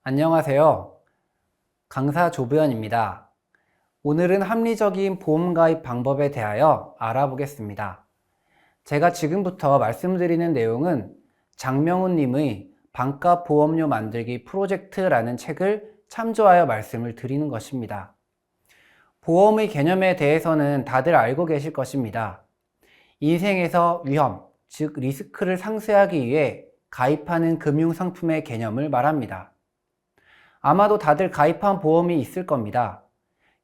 안녕하세요. 강사 조부연입니다. 오늘은 합리적인 보험 가입 방법에 대하여 알아보겠습니다. 제가 지금부터 말씀드리는 내용은 장명훈 님의 반값 보험료 만들기 프로젝트라는 책을 참조하여 말씀을 드리는 것입니다. 보험의 개념에 대해서는 다들 알고 계실 것입니다. 인생에서 위험, 즉 리스크를 상쇄하기 위해 가입하는 금융상품의 개념을 말합니다. 아마도 다들 가입한 보험이 있을 겁니다.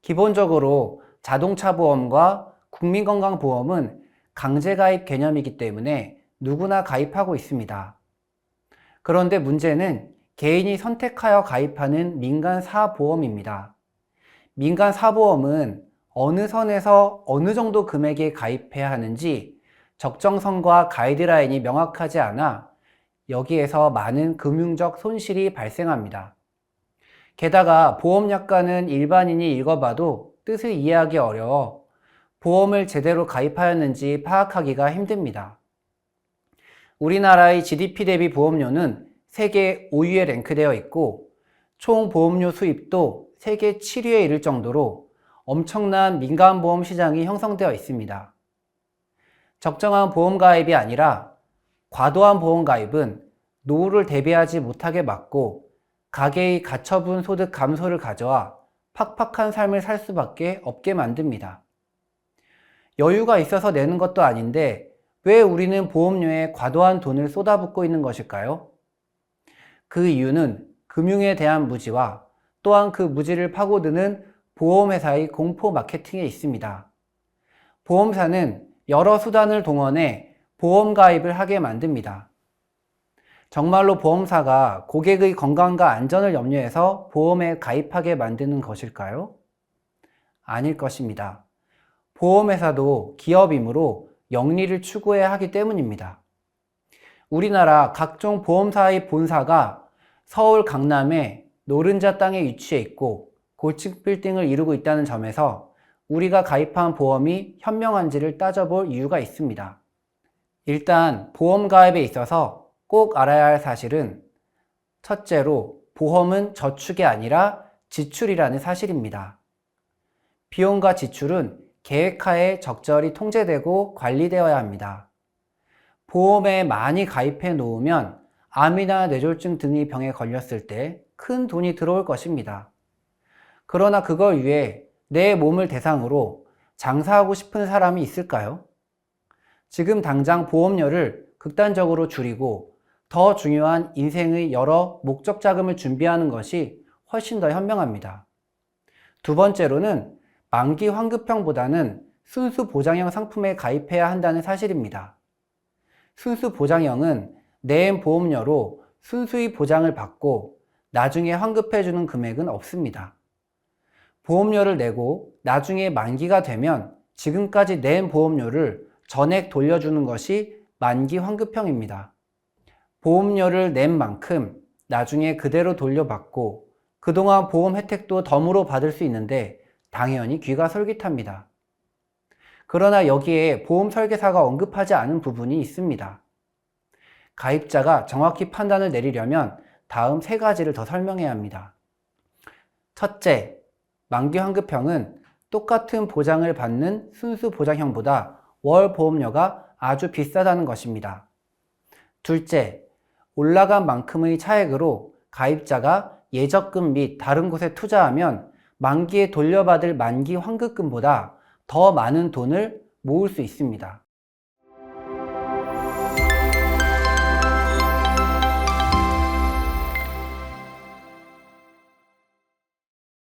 기본적으로 자동차 보험과 국민건강보험은 강제가입 개념이기 때문에 누구나 가입하고 있습니다. 그런데 문제는 개인이 선택하여 가입하는 민간사보험입니다. 민간사보험은 어느 선에서 어느 정도 금액에 가입해야 하는지 적정선과 가이드라인이 명확하지 않아 여기에서 많은 금융적 손실이 발생합니다. 게다가 보험약관은 일반인이 읽어봐도 뜻을 이해하기 어려워 보험을 제대로 가입하였는지 파악하기가 힘듭니다. 우리나라의 GDP 대비 보험료는 세계 5위에 랭크되어 있고 총 보험료 수입도 세계 7위에 이를 정도로 엄청난 민간보험 시장이 형성되어 있습니다. 적정한 보험 가입이 아니라 과도한 보험 가입은 노후를 대비하지 못하게 막고 가계의 가처분 소득 감소를 가져와 팍팍한 삶을 살 수밖에 없게 만듭니다. 여유가 있어서 내는 것도 아닌데 왜 우리는 보험료에 과도한 돈을 쏟아붓고 있는 것일까요? 그 이유는 금융에 대한 무지와 또한 그 무지를 파고드는 보험회사의 공포 마케팅에 있습니다. 보험사는 여러 수단을 동원해 보험 가입을 하게 만듭니다. 정말로 보험사가 고객의 건강과 안전을 염려해서 보험에 가입하게 만드는 것일까요? 아닐 것입니다. 보험회사도 기업이므로 영리를 추구해야 하기 때문입니다. 우리나라 각종 보험사의 본사가 서울 강남의 노른자 땅에 위치해 있고 고층 빌딩을 이루고 있다는 점에서 우리가 가입한 보험이 현명한지를 따져볼 이유가 있습니다. 일단 보험 가입에 있어서 꼭 알아야 할 사실은 첫째로 보험은 저축이 아니라 지출이라는 사실입니다. 비용과 지출은 계획하에 적절히 통제되고 관리되어야 합니다. 보험에 많이 가입해 놓으면 암이나 뇌졸중 등의 병에 걸렸을 때 큰 돈이 들어올 것입니다. 그러나 그걸 위해 내 몸을 대상으로 장사하고 싶은 사람이 있을까요? 지금 당장 보험료를 극단적으로 줄이고 더 중요한 인생의 여러 목적 자금을 준비하는 것이 훨씬 더 현명합니다. 두 번째로는 만기 환급형보다는 순수 보장형 상품에 가입해야 한다는 사실입니다. 순수 보장형은 낸 보험료로 순수히 보장을 받고 나중에 환급해주는 금액은 없습니다. 보험료를 내고 나중에 만기가 되면 지금까지 낸 보험료를 전액 돌려주는 것이 만기 환급형입니다. 보험료를 낸 만큼 나중에 그대로 돌려받고 그동안 보험 혜택도 덤으로 받을 수 있는데 당연히 귀가 솔깃합니다. 그러나 여기에 보험 설계사가 언급하지 않은 부분이 있습니다. 가입자가 정확히 판단을 내리려면 다음 세 가지를 더 설명해야 합니다. 첫째, 만기 환급형은 똑같은 보장을 받는 순수 보장형보다 월 보험료가 아주 비싸다는 것입니다. 둘째, 올라간 만큼의 차액으로 가입자가 예적금 및 다른 곳에 투자하면 만기에 돌려받을 만기 환급금보다 더 많은 돈을 모을 수 있습니다.